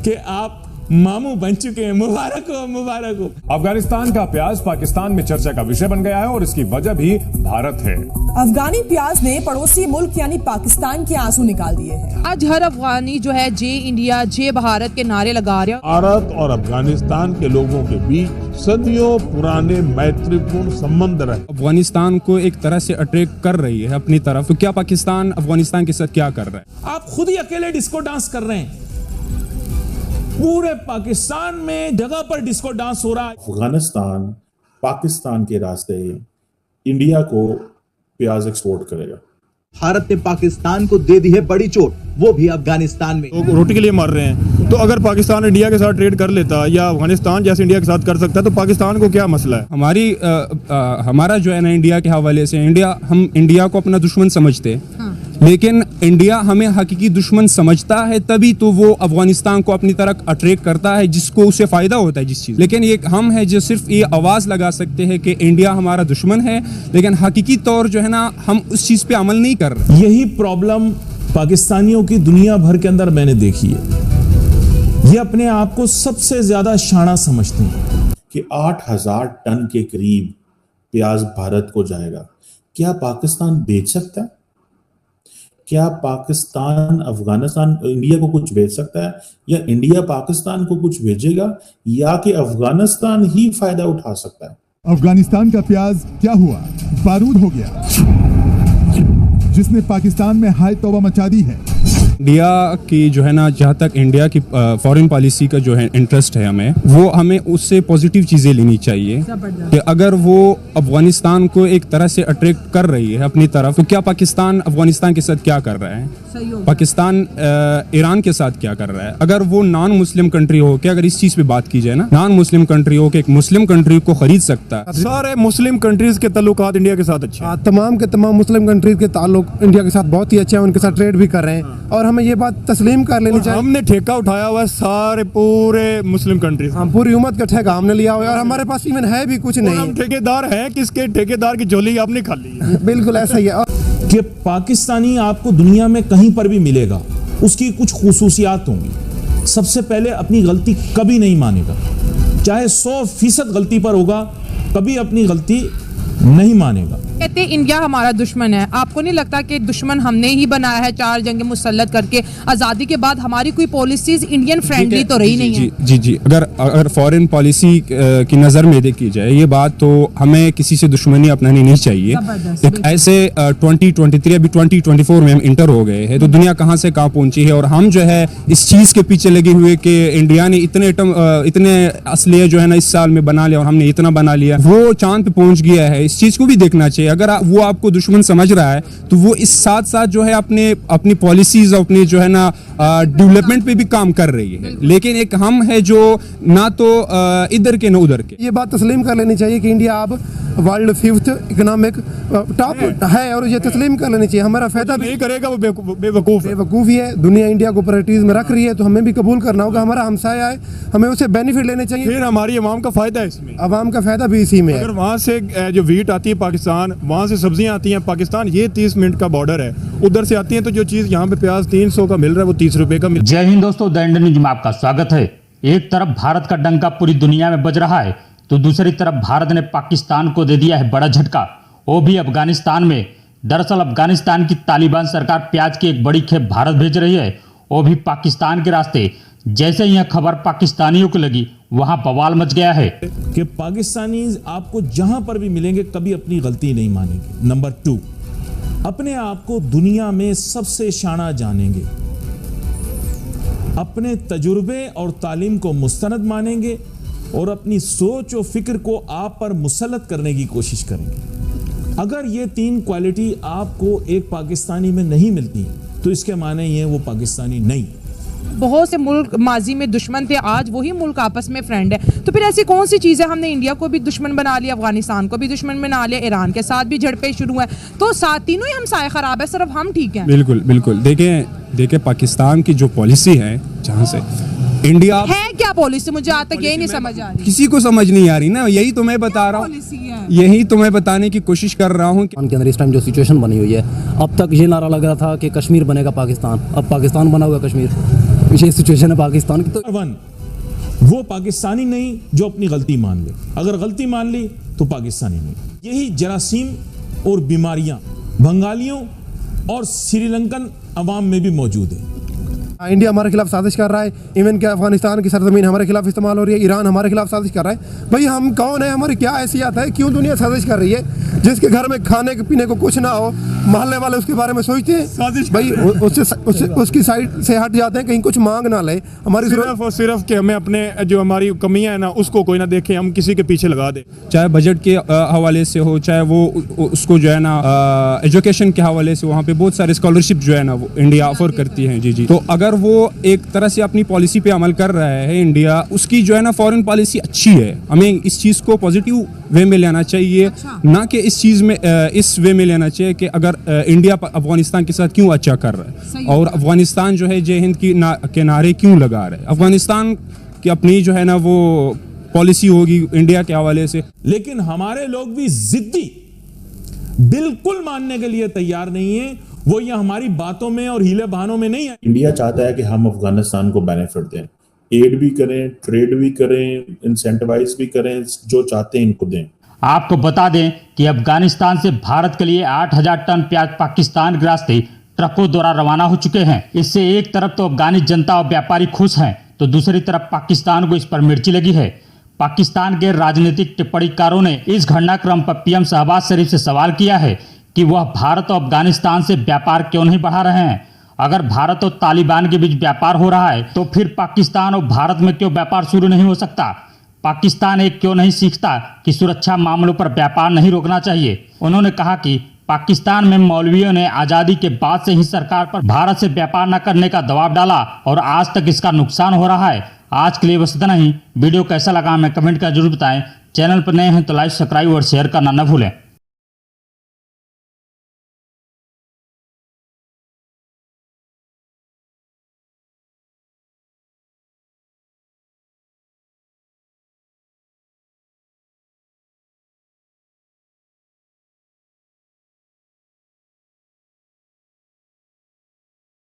कि आप मामू बन चुके हैं। मुबारक हो, मुबारक हो। अफगानिस्तान का प्याज पाकिस्तान में चर्चा का विषय बन गया है और इसकी वजह भी भारत है। अफगानी प्याज ने पड़ोसी मुल्क यानी पाकिस्तान के आंसू निकाल दिए हैं। आज हर अफगानी जो है जय इंडिया जय भारत के नारे लगा रहे हैं। भारत और अफगानिस्तान के लोगों के बीच सदियों पुराने मैत्रीपूर्ण संबंध रहे। अफगानिस्तान को एक तरह से अट्रैक्ट कर रही है अपनी तरफ, तो क्या पाकिस्तान अफगानिस्तान के साथ क्या कर रहा है? आप खुद ही अकेले डिस्को डांस कर रहे हैं। पूरे पाकिस्तान में जगह पर डिस्को डांस हो रहा है। अफगानिस्तान पाकिस्तान के रास्ते इंडिया को प्याज एक्सपोर्ट करेगा। भारत ने पाकिस्तान को दे दी है बड़ी चोट, वो भी अफगानिस्तान में। तो रोटी के लिए मर रहे हैं, तो अगर पाकिस्तान इंडिया के साथ ट्रेड कर लेता या अफगानिस्तान जैसे इंडिया के साथ कर सकता है तो पाकिस्तान को क्या मसला है? हमारा जो है ना इंडिया के हवाले से हम इंडिया को अपना दुश्मन समझते हैं। हाँ। लेकिन इंडिया हमें हकीकी दुश्मन समझता है तभी तो वो अफगानिस्तान को अपनी तरफ अट्रैक्ट करता है, जिसको उससे फायदा होता है जिस चीज। लेकिन ये हम है जो सिर्फ ये आवाज लगा सकते हैं कि इंडिया हमारा दुश्मन है, लेकिन हकीकी तौर जो है ना हम उस चीज पे अमल नहीं कर रहे। यही प्रॉब्लम पाकिस्तानियों की दुनिया भर के अंदर मैंने देखी है। ये अपने आप को सबसे ज्यादा शाना समझते हैं कि 8000 टन के करीब प्याज भारत को जाएगा। क्या पाकिस्तान बेच सकता है? क्या पाकिस्तान अफगानिस्तान इंडिया को कुछ भेज सकता है, या इंडिया पाकिस्तान को कुछ भेजेगा, या कि अफगानिस्तान ही फायदा उठा सकता है? अफगानिस्तान का प्याज क्या हुआ? बारूद हो गया, जिसने पाकिस्तान में हाय तौबा मचा दी है। इंडिया की जो है ना, जहाँ तक इंडिया की फॉरेन पॉलिसी का जो है इंटरेस्ट है हमें उससे पॉजिटिव चीज़ें लेनी चाहिए कि अगर वो अफगानिस्तान को एक तरह से अट्रैक्ट कर रही है अपनी तरफ, तो क्या पाकिस्तान अफगानिस्तान के साथ क्या कर रहा है? पाकिस्तान ईरान के साथ क्या कर रहा है? अगर वो नॉन मुस्लिम कंट्री हो के, अगर इस चीज़ पे बात की जाए ना, नॉन मुस्लिम कंट्री हो के एक मुस्लिम कंट्री को खरीद सकता है। सारे मुस्लिम कंट्रीज के ताल्लुकात इंडिया के साथ अच्छे हैं। तमाम के तमाम मुस्लिम कंट्रीज के ताल्लुक इंडिया के साथ बहुत ही अच्छे हैं, उनके साथ ट्रेड भी कर रहे हैं और हमें ये बात तस्लीम कर लेनी चाहिए। हमने ठेका उठाया हुआ है सारे पूरे मुस्लिम कंट्रीज। हम पूरी उम्मत का ठेका हमने लिया हुआ है और हमारे पास इवन है भी कुछ नहीं। हम ठेकेदार हैं, किसके ठेकेदार की झोली आपने खा ली है। बिल्कुल ऐसा ही है कि पाकिस्तानी आपको दुनिया में कहीं पर भी मिलेगा, उसकी कुछ खुसूसियात होंगी। सबसे पहले अपनी गलती कभी नहीं मानेगा, चाहे 100% गलती पर होगा, कभी अपनी गलती नहीं मानेगा। कहते इंडिया हमारा दुश्मन है। आपको नहीं लगता कि दुश्मन हमने ही बनाया है 4 जंगें मुसल्लत करके? आज़ादी के बाद हमारी कोई पॉलिसीज इंडियन फ्रेंडली तो रही नहीं है। जी अगर फॉरेन पॉलिसी की नज़र में देखी जाए ये बात, तो हमें किसी से दुश्मनी अपनानी नहीं चाहिए। एक ऐसे 2023 अभी 2024 में हम इंटर हो गए हैं, तो दुनिया कहाँ से कहाँ पहुंची है और हम जो है इस चीज़ के पीछे लगे हुए कि इंडिया ने इतने असलियत जो है ना इस साल में बना लिया और हमने इतना बना लिया, वो चांद पे पहुंच गया है। इस चीज़ को भी देखना चाहिए। अगर वो आपको दुश्मन समझ रहा है तो वो इस साथ साथ जो है अपनी पॉलिसीज अपनी जो है ना डेवलपमेंट पे भी काम कर रही है। लेकिन एक हम है जो ना तो इधर के ना उधर के। ये बात तस्लीम कर लेनी चाहिए कि इंडिया अब वर्ल्ड 5th इकोनॉमिक टॉप है और ये तस्लीम कर लेनी चाहिए। हमारा फायदा नहीं करेगा वो बेवकूफ ही है। दुनिया इंडिया को प्रायोरिटीज में रख रही है, तो हमें भी कबूल करना होगा। हमारा हमसाया है, हमें उसे बेनिफिट लेने चाहिए। फिर हमारी अवाम का फायदा है इसमें। अवाम का फायदा भी इसी में है। अगर वहाँ से जो वीट आती है पाकिस्तान, वहाँ से सब्जियाँ आती हैं पाकिस्तान, ये 30 मिनट का बॉर्डर है, उधर से आती हैं, तो जो चीज़ यहाँ पे प्याज 300 का मिल रहा है वो 30 रुपए का मिल। जय हिंद दोस्तों, द इंडियन न्यूज में आपका स्वागत है। एक तरफ भारत का डंका पूरी दुनिया में बज रहा है, तो दूसरी तरफ भारत ने पाकिस्तान को दे दिया है बड़ा झटका, वो भी अफगानिस्तान में। दरअसल अफगानिस्तान की तालिबान सरकार प्याज की एक बड़ी खेप भारत भेज रही है, वो भी पाकिस्तान के रास्ते। जैसे यह खबर पाकिस्तानियों को लगी, वहां बवाल मच गया है कि पाकिस्तानी आपको जहां पर भी मिलेंगे कभी अपनी गलती नहीं मानेंगे। नंबर 2, अपने आप को दुनिया में सबसे शाना जानेंगे, अपने तजुर्बे और तालीम को मुस्तनद मानेंगे और अपनी सोच और फिक्र को आप पर मुसल्लत करने की कोशिश करेंगे। अगर ये 3 क्वालिटी आपको एक पाकिस्तानी में नहीं मिलती तो इसके माने ये वो पाकिस्तानी नहीं। बहुत से मुल्क माजी में दुश्मन थे, आज वही मुल्क आपस में फ्रेंड है। तो फिर ऐसी कौन सी चीज़ है? हमने इंडिया को भी दुश्मन बना लिया, अफगानिस्तान को भी दुश्मन बना लिया, ईरान के साथ भी झड़पें शुरू हैं, तो साथ तीनों ही हमसाये खराब है, सिर्फ हम ठीक हैं। बिल्कुल देखिए पाकिस्तान की जो पॉलिसी है, जहाँ से इंडिया है क्या पॉलिसी, मुझे आज तक यही नहीं समझ आ रही। किसी को समझ नहीं आ रही ना, यही तो मैं बता रहा हूँ, यही तो मैं बताने की कोशिश कर रहा हूँ। उनके अंदर इस टाइम जो सिचुएशन बनी हुई है, अब तक ये नारा लग रहा था कि कश्मीर बनेगा पाकिस्तान, अब पाकिस्तान बना हुआ कश्मीर। ये सिचुएशन है पाकिस्तान की। तो वो पाकिस्तानी नहीं जो अपनी गलती मान ले, अगर गलती मान ली तो पाकिस्तानी नहीं। यही जरासीम और बीमारियां बंगालियों और श्रीलंकन अवाम में भी मौजूद है। इंडिया हमारे खिलाफ साजिश कर रहा है, इवन कि अफगानिस्तान की सरजमीन हमारे खिलाफ इस्तेमाल हो रही है, ईरान हमारे खिलाफ साजिश कर रहा है। भाई हम कौन है, हमारी क्या हैसियत है, क्यों दुनिया साजिश कर रही है? जिसके घर में खाने पीने को कुछ ना हो, मोहल्ले वाले उसके बारे में सोचते हैं भाई, उसकी साइड से हट जाते हैं, कहीं कुछ मांग ना ले। हमारी सिर्फ और सिर्फ कि हमें अपने जो हमारी कमियां है ना उसको कोई ना देखे, हम किसी के पीछे लगा दे। चाहे बजट के हवाले से हो, चाहे वो उसको जो है ना एजुकेशन के हवाले से, वहाँ पे बहुत सारे स्कॉलरशिप जो है ना वो इंडिया ऑफर करती है। जी। तो अगर वो एक तरह से अपनी पॉलिसी पे अमल कर रहा है इंडिया, उसकी जो है ना फॉरेन पॉलिसी अच्छी है, हमें इस चीज को पॉजिटिव वे में लेना चाहिए, ना कि इस चीज में इस वे में लेना चाहिए कि अगर इंडिया अफगानिस्तान के साथ क्यों अच्छा कर रहा है और अफगानिस्तान जो है जय हिंद के नारे क्यों लगा रहा है। अफगानिस्तान की अपनी जो है ना वो पॉलिसी होगी इंडिया के हवाले से। लेकिन हमारे लोग भी जिद्दी, बिल्कुल मानने के लिए तैयार नहीं है। वो ये हमारी बातों में और हीले बहानों में नहीं है। इंडिया चाहता है कि हम अफगानिस्तान को बेनिफिट दें, एड भी करें, ट्रेड भी करें, इंसेंटिवाइज भी करें, जो चाहते हैं इनको दें। आपको बता दें कि अफगानिस्तान से भारत के लिए 8,000 टन प्याज पाकिस्तान के रास्ते ट्रकों द्वारा रवाना हो चुके हैं। इससे एक तरफ तो अफगानी जनता और व्यापारी खुश हैं, तो दूसरी तरफ पाकिस्तान को इस पर मिर्ची लगी है। पाकिस्तान के राजनीतिक टिप्पणीकारों ने इस घटनाक्रम पर पीएम शहबाज शरीफ से सवाल किया है कि वह भारत और अफगानिस्तान से व्यापार क्यों नहीं बढ़ा रहे हैं। अगर भारत और तालिबान के बीच व्यापार हो रहा है तो फिर पाकिस्तान और भारत में क्यों व्यापार शुरू नहीं हो सकता? पाकिस्तान एक क्यों नहीं सीखता कि सुरक्षा मामलों पर व्यापार नहीं रोकना चाहिए? उन्होंने कहा कि पाकिस्तान में मौलवियों ने आज़ादी के बाद से ही सरकार पर भारत से व्यापार न करने का दबाव डाला और आज तक इसका नुकसान हो रहा है। आज के लिए बस इतना ही। वीडियो कैसा लगा हमें कमेंट कर जरूर बताएं। चैनल पर नए हैं तो लाइक, सब्सक्राइब और शेयर करना न भूलें।